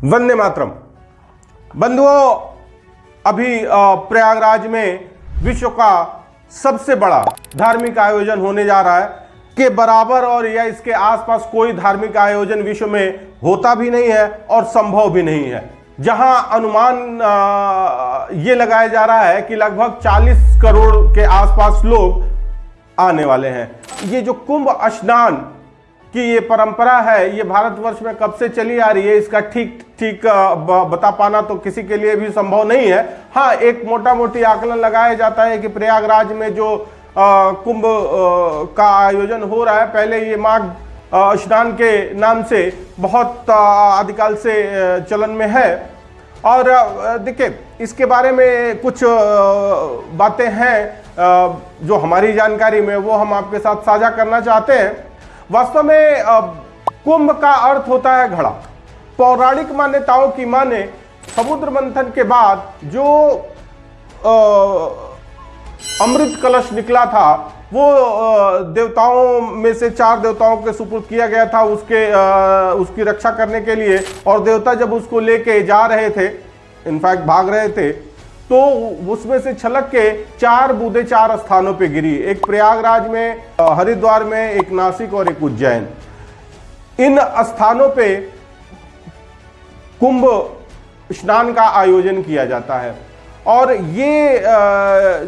वंदे मातरम। बंधुओं, अभी प्रयागराज में विश्व का सबसे बड़ा धार्मिक आयोजन होने जा रहा है के बराबर और या इसके आसपास कोई धार्मिक आयोजन विश्व में होता भी नहीं है और संभव भी नहीं है, जहां अनुमान ये लगाया जा रहा है कि लगभग 40 करोड़ के आसपास लोग आने वाले हैं। ये जो कुंभ स्नान की ये परंपरा है, ये भारतवर्ष में कब से चली आ रही है, इसका ठीक बता पाना तो किसी के लिए भी संभव नहीं है। हाँ, एक मोटा मोटी आकलन लगाया जाता है कि प्रयागराज में जो कुंभ का आयोजन हो रहा है, पहले ये माघ स्नान के नाम से बहुत आदिकाल से चलन में है। और देखिए, इसके बारे में कुछ बातें हैं जो हमारी जानकारी में, वो हम आपके साथ साझा करना चाहते हैं। वास्तव में कुंभ का अर्थ होता है घड़ा। पौराणिक मान्यताओं की माने समुद्र मंथन के बाद जो अमृत कलश निकला था, वो देवताओं में से 4 देवताओं के सुपुर्द किया गया था उसकी रक्षा करने के लिए। और देवता जब उसको लेके जा रहे थे, इनफैक्ट भाग रहे थे, तो उसमें से छलक के 4 बूंदें 4 स्थानों पे गिरी। एक प्रयागराज में, हरिद्वार में, एक नासिक और एक उज्जैन। इन स्थानों पे कुंभ स्नान का आयोजन किया जाता है। और ये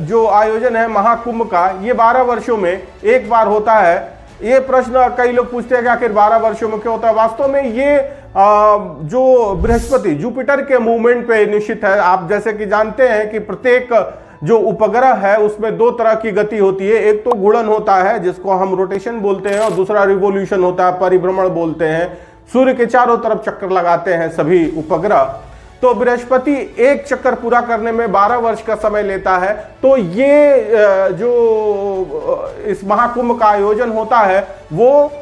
जो आयोजन है महाकुंभ का, ये 12 वर्षों में एक बार होता है। ये प्रश्न कई लोग पूछते हैं कि आखिर 12 वर्षों में क्यों होता है। वास्तव में ये जो बृहस्पति, जुपिटर के मूवमेंट पे निश्चित है। आप जैसे कि जानते हैं कि प्रत्येक जो उपग्रह है उसमें 2 तरह की गति होती है। एक तो घूर्णन होता है जिसको हम रोटेशन बोलते हैं, और दूसरा रिवोल्यूशन होता है, परिभ्रमण बोलते हैं। सूर्य के चारों तरफ चक्कर लगाते हैं सभी उपग्रह। तो बृहस्पति एक चक्कर पूरा करने में 12 वर्ष का समय लेता है। तो ये जो इस महाकुंभ का आयोजन होता है, वो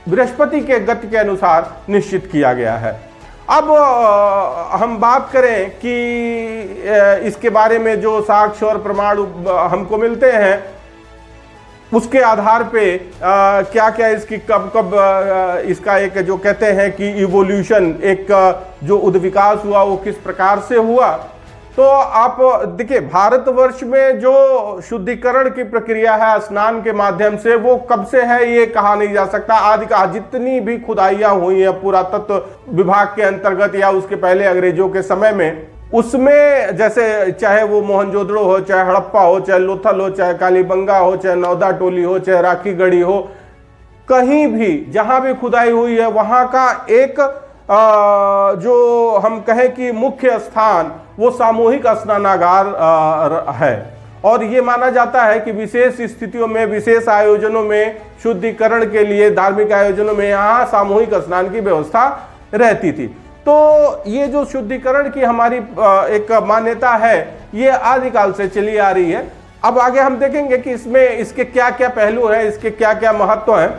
बृहस्पति के गति के अनुसार निश्चित किया गया है। अब हम बात करें कि इसके बारे में जो साक्ष्य और प्रमाण हमको मिलते हैं, उसके आधार पे क्या क्या इसकी कब इसका एक जो कहते हैं कि इवोल्यूशन, एक जो उद्विकास हुआ, वो किस प्रकार से हुआ। तो आप देखिए, भारतवर्ष में जो शुद्धिकरण की प्रक्रिया है स्नान के माध्यम से, वो कब से है ये कहा नहीं जा सकता। आदि का जितनी भी खुदाइयां हुई है पुरातत्व विभाग के अंतर्गत या उसके पहले अंग्रेजों के समय में, उसमें जैसे चाहे वो मोहनजोदड़ो हो, चाहे हड़प्पा हो, चाहे लोथल हो, चाहे कालीबंगा हो, चाहे नौदा टोली हो, चाहे राखीगढ़ी हो, कहीं भी जहां भी खुदाई हुई है, वहां का एक जो हम कहें कि मुख्य स्थान, वो सामूहिक स्नानागार है। और ये माना जाता है कि विशेष स्थितियों में, विशेष आयोजनों में, शुद्धिकरण के लिए, धार्मिक आयोजनों में यहाँ सामूहिक स्नान की व्यवस्था रहती थी। तो ये जो शुद्धिकरण की हमारी एक मान्यता है, ये आदिकाल से चली आ रही है। अब आगे हम देखेंगे कि इसमें इसके क्या क्या पहलू हैं, इसके क्या क्या महत्व हैं।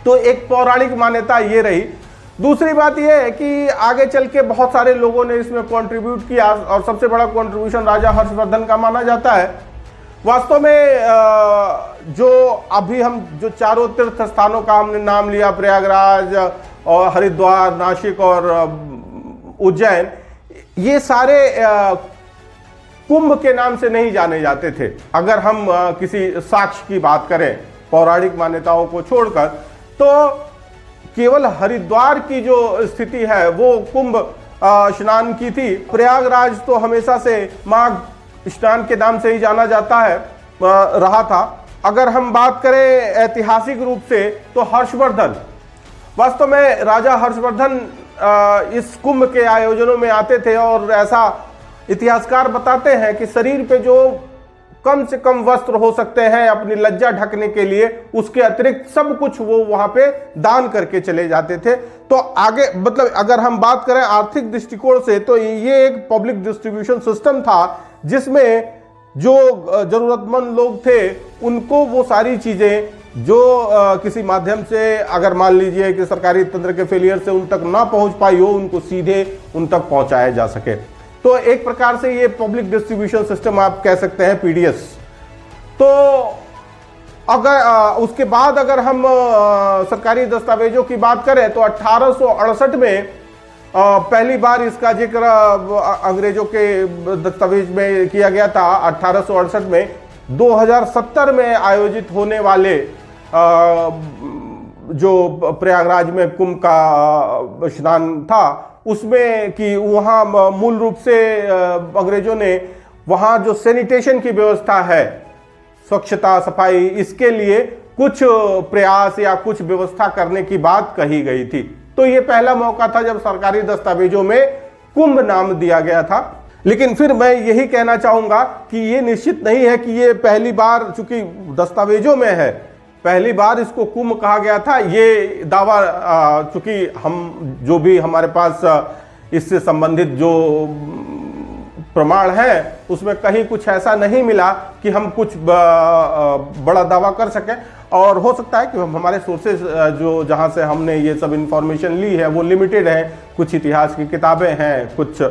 तो एक पौराणिक मान्यता ये रही। दूसरी बात यह है कि आगे चल के बहुत सारे लोगों ने इसमें कंट्रीब्यूट किया, और सबसे बड़ा कंट्रीब्यूशन राजा हर्षवर्धन का माना जाता है। वास्तव में जो अभी हम जो 4 तीर्थ स्थानों का हमने नाम लिया, प्रयागराज और हरिद्वार, नासिक और उज्जैन, ये सारे कुंभ के नाम से नहीं जाने जाते थे। अगर हम किसी साक्ष्य की बात करें पौराणिक मान्यताओं को छोड़कर, तो केवल हरिद्वार की जो स्थिति है वो कुंभ स्नान की थी। प्रयागराज तो हमेशा से माघ स्नान के नाम से ही जाना जाता है, रहा था। अगर हम बात करें ऐतिहासिक रूप से, तो हर्षवर्धन, वास्तव में राजा हर्षवर्धन इस कुंभ के आयोजनों में आते थे। और ऐसा इतिहासकार बताते हैं कि शरीर पे जो कम से कम वस्त्र हो सकते हैं अपनी लज्जा ढकने के लिए, उसके अतिरिक्त सब कुछ वो वहां पे दान करके चले जाते थे। तो आगे मतलब अगर हम बात करें आर्थिक दृष्टिकोण से, तो ये एक पब्लिक डिस्ट्रीब्यूशन सिस्टम था, जिसमें जो जरूरतमंद लोग थे उनको वो सारी चीजें जो किसी माध्यम से, अगर मान लीजिए कि सरकारी तंत्र के फेलियर से उन तक ना पहुंच पाई हो, उनको सीधे उन तक पहुंचाया जा सके। तो एक प्रकार से ये पब्लिक डिस्ट्रीब्यूशन सिस्टम आप कह सकते हैं, पीडीएस। तो अगर उसके बाद अगर हम सरकारी दस्तावेजों की बात करें, तो 1868 में पहली बार इसका जिक्र अंग्रेजों के दस्तावेज में किया गया था 1868 में। 2070 में आयोजित होने वाले जो प्रयागराज में कुंभ का स्नान था उसमें कि वहाँ मूल रूप से अंग्रेजों ने वहाँ जो सैनिटेशन की व्यवस्था है, स्वच्छता सफाई, इसके लिए कुछ प्रयास या कुछ व्यवस्था करने की बात कही गई थी। तो ये पहला मौका था जब सरकारी दस्तावेजों में कुंभ नाम दिया गया था। लेकिन फिर मैं यही कहना चाहूंगा कि ये निश्चित नहीं है कि ये पहली बार, चूंकि दस्तावेजों में है, पहली बार इसको कुंभ कहा गया था। ये दावा चूंकि हम जो भी हमारे पास इससे संबंधित जो प्रमाण है उसमें कहीं कुछ ऐसा नहीं मिला कि हम कुछ बड़ा दावा कर सकें। और हो सकता है कि हमारे सोर्सेज जो जहां से हमने ये सब इंफॉर्मेशन ली है वो लिमिटेड है, कुछ इतिहास की किताबें हैं, कुछ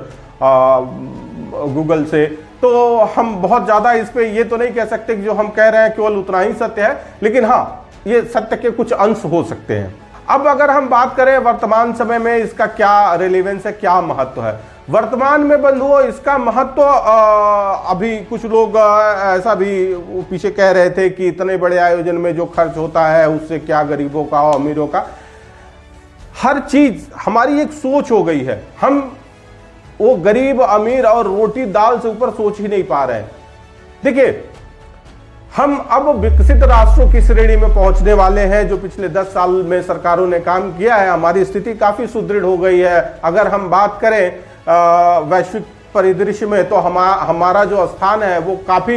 गूगल से, तो हम बहुत ज़्यादा इस पे ये तो नहीं कह सकते कि जो हम कह रहे हैं केवल उतना ही सत्य है, लेकिन हाँ ये सत्य के कुछ अंश हो सकते हैं। अब अगर हम बात करें वर्तमान समय में इसका क्या रेलेवेंस है, क्या महत्व है वर्तमान में बंधुओं, इसका महत्व अभी कुछ लोग ऐसा भी पीछे कह रहे थे कि इतने बड़े आयोजन में जो खर्च होता है उससे क्या गरीबों का और अमीरों का, हर चीज हमारी एक सोच हो गई है। हम वो गरीब अमीर और रोटी दाल से ऊपर सोच ही नहीं पा रहे हैं। देखिए, हम अब विकसित राष्ट्रों की श्रेणी में पहुंचने वाले हैं। जो पिछले 10 साल में सरकारों ने काम किया है, हमारी स्थिति काफी सुदृढ़ हो गई है। अगर हम बात करें वैश्विक परिदृश्य में तो हमारा जो स्थान है वो काफी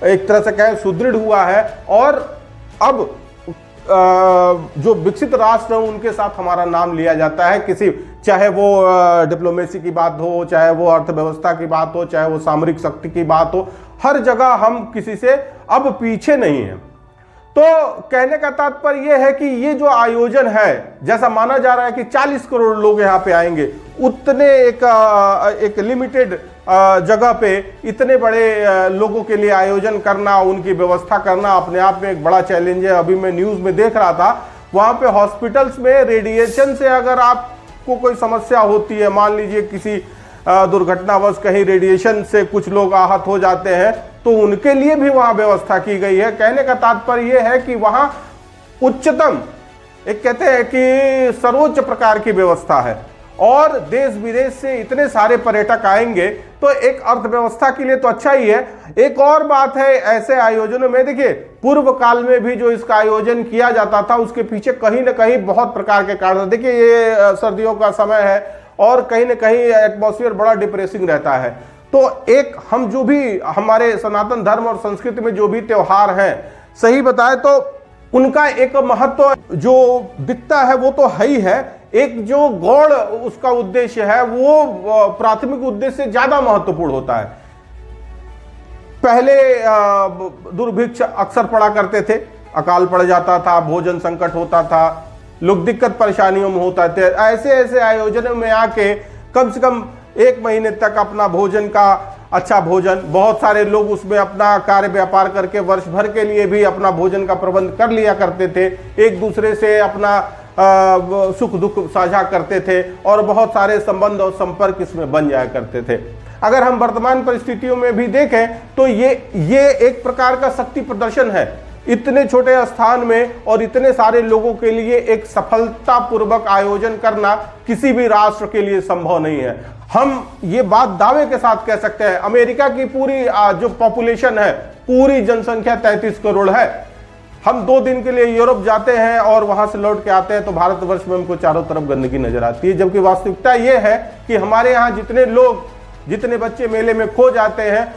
एक तरह से कहें सुदृढ़ हुआ है। और अब जो विकसित राष्ट्र हैं उनके साथ हमारा नाम लिया जाता है, किसी चाहे वो डिप्लोमेसी की बात हो, चाहे वो अर्थव्यवस्था की बात हो, चाहे वो सामरिक शक्ति की बात हो, हर जगह हम किसी से अब पीछे नहीं हैं। तो कहने का तात्पर्य यह है कि ये जो आयोजन है, जैसा माना जा रहा है कि 40 करोड़ लोग यहाँ पे आएंगे, उतने एक लिमिटेड जगह पे इतने बड़े लोगों के लिए आयोजन करना, उनकी व्यवस्था करना अपने आप में एक बड़ा चैलेंज है। अभी मैं न्यूज़ में देख रहा था, वहाँ पे हॉस्पिटल्स में रेडिएशन से अगर आपको कोई समस्या होती है, मान लीजिए किसी दुर्घटनावश कहीं रेडिएशन से कुछ लोग आहत हो जाते हैं, तो उनके लिए भी वहां व्यवस्था की गई है। कहने का तात्पर्य यह है कि वहां उच्चतम, एक कहते हैं कि सर्वोच्च प्रकार की व्यवस्था है। और देश विदेश से इतने सारे पर्यटक आएंगे तो एक अर्थव्यवस्था के लिए तो अच्छा ही है। एक और बात है ऐसे आयोजनों में, देखिए पूर्व काल में भी जो इसका आयोजन किया जाता था उसके पीछे कहीं ना कहीं बहुत प्रकार के कारण। देखिए ये सर्दियों का समय है और कहीं ना कहीं एटमॉस्फेयर बड़ा डिप्रेसिंग रहता है। तो एक हम जो भी हमारे सनातन धर्म और संस्कृति में जो भी त्योहार हैं, सही बताए तो उनका एक महत्व जो दिखता है वो तो है ही है। एक जो गौड़ उसका उद्देश्य है वो प्राथमिक उद्देश्य से ज्यादा महत्वपूर्ण होता है। पहले दुर्भिक्ष अक्सर पड़ा करते थे, अकाल पड़ जाता था, भोजन संकट होता था, लोग दिक्कत परेशानियों में होता थे। ऐसे ऐसे आयोजनों में आके कम से कम 1 महीने तक अपना भोजन का अच्छा भोजन, बहुत सारे लोग उसमें अपना कार्य व्यापार करके वर्ष भर के लिए भी अपना भोजन का प्रबंध कर लिया करते थे, एक दूसरे से अपना सुख दुख साझा करते थे और बहुत सारे संबंध और संपर्क इसमें बन जाया करते थे। अगर हम वर्तमान परिस्थितियों में भी देखें तो ये एक प्रकार का शक्ति प्रदर्शन है। इतने छोटे स्थान में और इतने सारे लोगों के लिए एक सफलतापूर्वक आयोजन करना किसी भी राष्ट्र के लिए संभव नहीं है। हम ये बात दावे के साथ कह सकते हैं, अमेरिका की पूरी जो पॉपुलेशन है, पूरी जनसंख्या 33 करोड़ है। हम 2 दिन के लिए यूरोप जाते हैं और वहां से लौट के आते हैं तो भारतवर्ष में हमको चारों तरफ गंदगी नजर आती है, जबकि वास्तविकता यह है कि हमारे यहाँ जितने लोग, जितने बच्चे मेले में खो जाते हैं,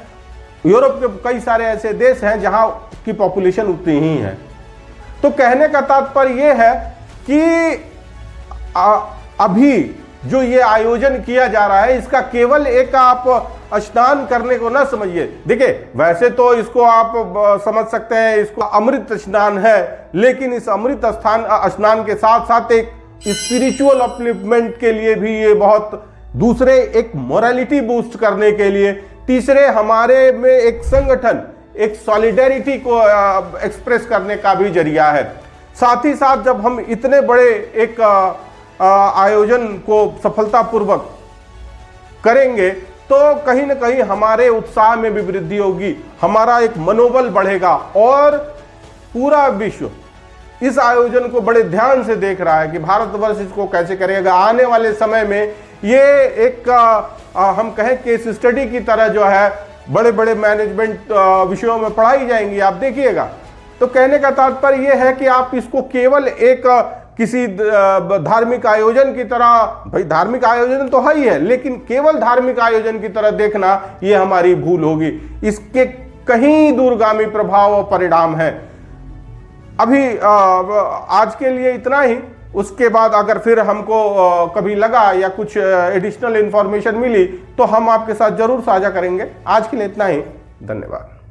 यूरोप के कई सारे ऐसे देश हैं जहां की पॉपुलेशन उतनी ही है। तो कहने का तात्पर्य यह है कि अभी जो ये आयोजन किया जा रहा है इसका केवल एक आप स्नान करने को ना समझिए। देखिए वैसे तो इसको आप समझ सकते हैं, इसको अमृत स्नान है, लेकिन इस अमृत स्नान के साथ साथ एक स्पिरिचुअल अपलिफ्टमेंट के लिए भी ये बहुत, दूसरे एक मोरालिटी बूस्ट करने के लिए, तीसरे हमारे में एक संगठन, एक सॉलिडेरिटी को एक्सप्रेस करने का भी जरिया है। साथ ही साथ जब हम इतने बड़े एक आयोजन को सफलतापूर्वक करेंगे तो कहीं ना कहीं हमारे उत्साह में भी वृद्धि होगी, हमारा एक मनोबल बढ़ेगा और पूरा विश्व इस आयोजन को बड़े ध्यान से देख रहा है कि भारतवर्ष इसको कैसे करेगा। आने वाले समय में ये एक हम कहें केस स्टडी की तरह जो है बड़े बड़े मैनेजमेंट विषयों में पढ़ाई जाएंगी, आप देखिएगा। तो कहने का तात्पर्य यह है कि आप इसको केवल एक किसी धार्मिक आयोजन की तरह, भाई धार्मिक आयोजन तो है ही है, लेकिन केवल धार्मिक आयोजन की तरह देखना ये हमारी भूल होगी। इसके कहीं दूरगामी प्रभाव और परिणाम है। अभी आज के लिए इतना ही। उसके बाद अगर फिर हमको कभी लगा या कुछ एडिशनल इंफॉर्मेशन मिली तो हम आपके साथ जरूर साझा करेंगे। आज के लिए इतना ही, धन्यवाद।